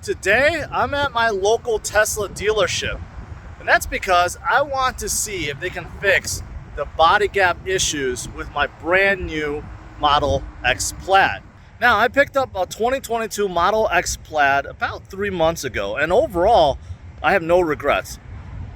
Today, I'm at my local Tesla dealership, and that's because I want to see if they can fix the body gap issues with my brand new Model X Plaid. Now, I picked up a 2022 Model X Plaid about 3 months ago, and overall, I have no regrets.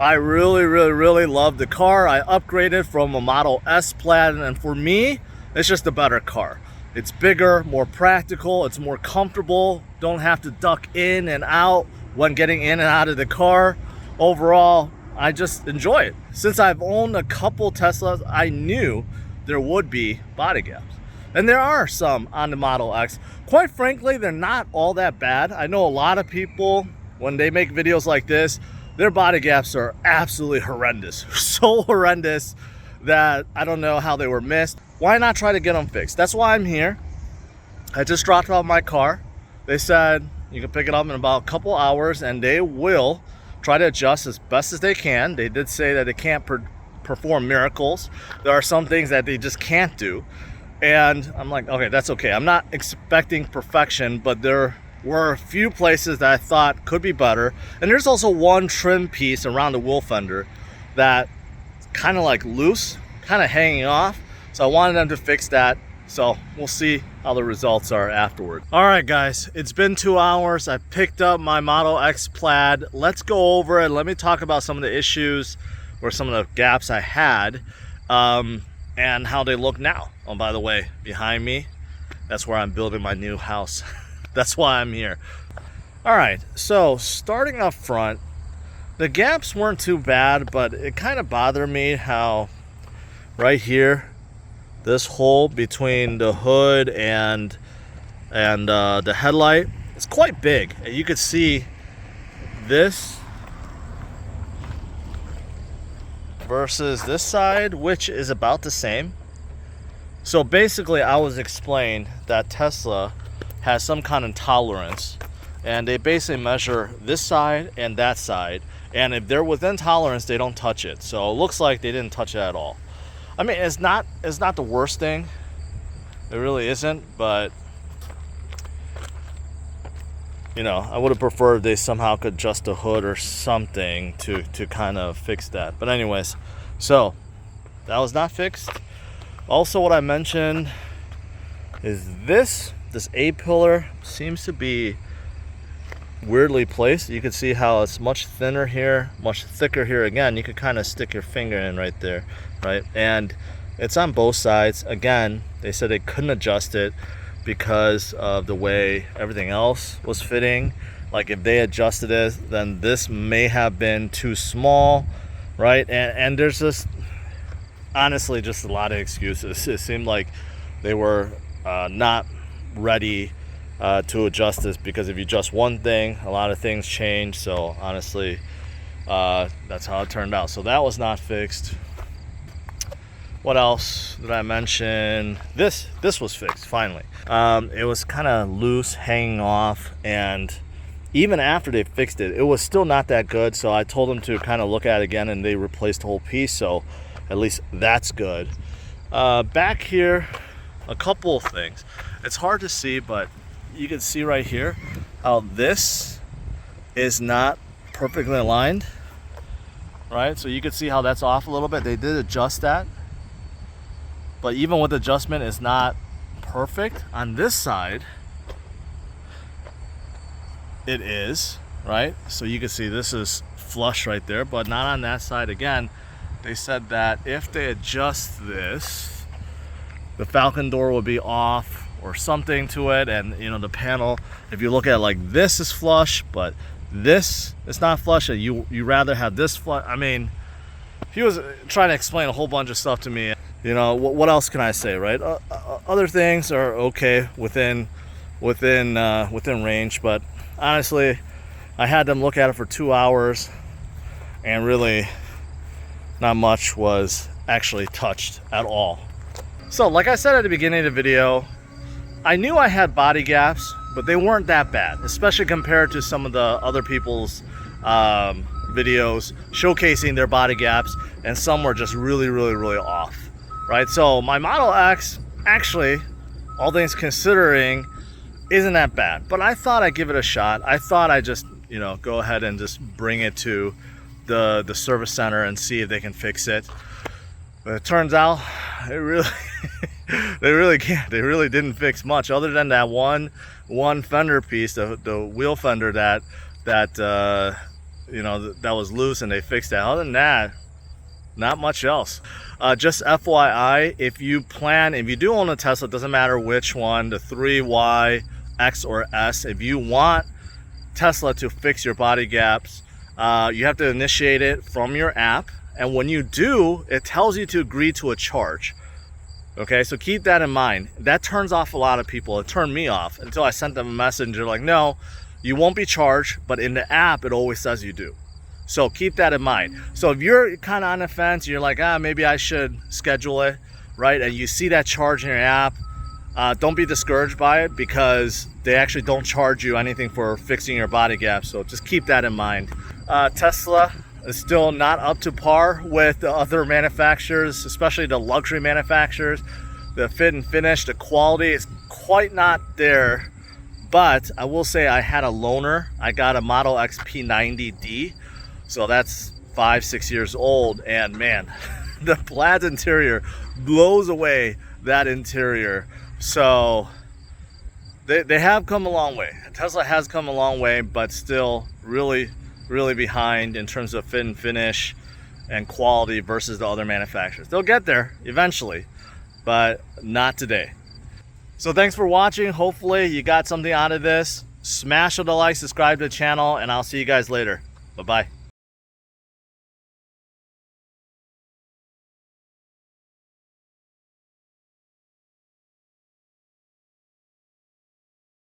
I really love the car. I upgraded from a Model S Plaid, and for me, it's just a better car. It's bigger, more practical, it's more comfortable. Don't have to duck in and out when getting in and out of the car. Overall, I just enjoy it. Since I've owned a couple Teslas, I knew there would be body gaps. And there are some on the Model X. Quite frankly, they're not all that bad. I know a lot of people, when they make videos like this, their body gaps are absolutely horrendous. So horrendous that I don't know how they were missed. Why not try to get them fixed? That's why I'm here. I just dropped off my car. They said you can pick it up in about a couple hours and they will try to adjust as best as they can. They did say that they can't perform miracles. There are some things that they just can't do. And I'm like, okay, that's okay. I'm not expecting perfection, but there were a few places that I thought could be better. And there's also one trim piece around the wheel fender that kind of like loose, kind of hanging off. So I wanted them to fix that. So we'll see how the results are afterward. All right, guys, it's been 2 hours. I picked up my Model X Plaid. Let's go over it. Let me talk about some of the issues or some of the gaps I had and how they look now. Oh, by the way, behind me, that's where I'm building my new house. That's why I'm here. All right, so starting up front, the gaps weren't too bad, but it kind of bothered me how right here, this hole between the hood and the headlight is quite big. And you could see this versus this side, which is about the same. So basically, I was explained that Tesla has some kind of tolerance, and they basically measure this side and that side, and if they're within tolerance, they don't touch it. So it looks like they didn't touch it at all. I mean, it's not the worst thing. It really isn't, but you know, I would have preferred they somehow could adjust the hood or something to kind of fix that. But anyways, so that was not fixed. Also, what I mentioned is this A-pillar seems to be weirdly placed. You can see how it's much thinner here, much thicker here. Again, you could kind of stick your finger in right there, right? And it's on both sides. Again, they said they couldn't adjust it because of the way everything else was fitting. Like if they adjusted it, then this may have been too small, right? And there's just honestly just a lot of excuses. It seemed like they were not ready to adjust this, because if you adjust one thing, a lot of things change. So honestly, that's how it turned out. So that was not fixed. What else did I mention? This was fixed finally. It was kind of loose, hanging off, and even after they fixed it, it was still not that good. So I told them to kind of look at it again, and they replaced the whole piece. So at least that's good. Back here, a couple of things. It's hard to see, but you can see right here how this is not perfectly aligned, right? So you can see how that's off a little bit. They did adjust that, but even with adjustment, it's not perfect. On this side, it is, right? So you can see this is flush right there, but not on that side. Again, they said that if they adjust this, the Falcon door will be off or something to it, and you know, the panel, if you look at it like this is flush, but this is not flush, and you rather have this flush. I mean, he was trying to explain a whole bunch of stuff to me. You know, what else can I say, right? Other things are okay within range, but honestly, I had them look at it for 2 hours, and really not much was actually touched at all. So like I said at the beginning of the video, I knew I had body gaps, but they weren't that bad, especially compared to some of the other people's videos showcasing their body gaps, and some were just really off, right? So my Model X, actually, all things considering, isn't that bad. But I thought I'd give it a shot. I thought I'd just, you know, go ahead and just bring it to the service center and see if they can fix it. But it turns out it really they really can't. They really didn't fix much other than that one fender piece, the wheel fender that you know, that was loose, and they fixed that. Other than that, not much else. Just FYI, if you do own a Tesla, it doesn't matter which one, the 3Y, X, or S, if you want Tesla to fix your body gaps, you have to initiate it from your app. And when you do, it tells you to agree to a charge. Okay, so keep that in mind. That turns off a lot of people. It turned me off until I sent them a message. They're like, no, you won't be charged, but in the app, it always says you do. So keep that in mind. So if you're kind of on the fence, you're like, maybe I should schedule it, right? And you see that charge in your app, don't be discouraged by it, because they actually don't charge you anything for fixing your body gap. So just keep that in mind. Tesla is still not up to par with the other manufacturers, especially the luxury manufacturers. The fit and finish, the quality is quite not there. But I will say I had a loaner. I got a Model X P90D. So that's 5-6 years old. And man, the Plaid interior blows away that interior. So they have come a long way. Tesla has come a long way, but still really behind in terms of fit and finish and quality versus the other manufacturers. They'll get there eventually, but not today. So thanks for watching. Hopefully you got something out of this. Smash the like, subscribe to the channel, and I'll see you guys later. Bye-bye.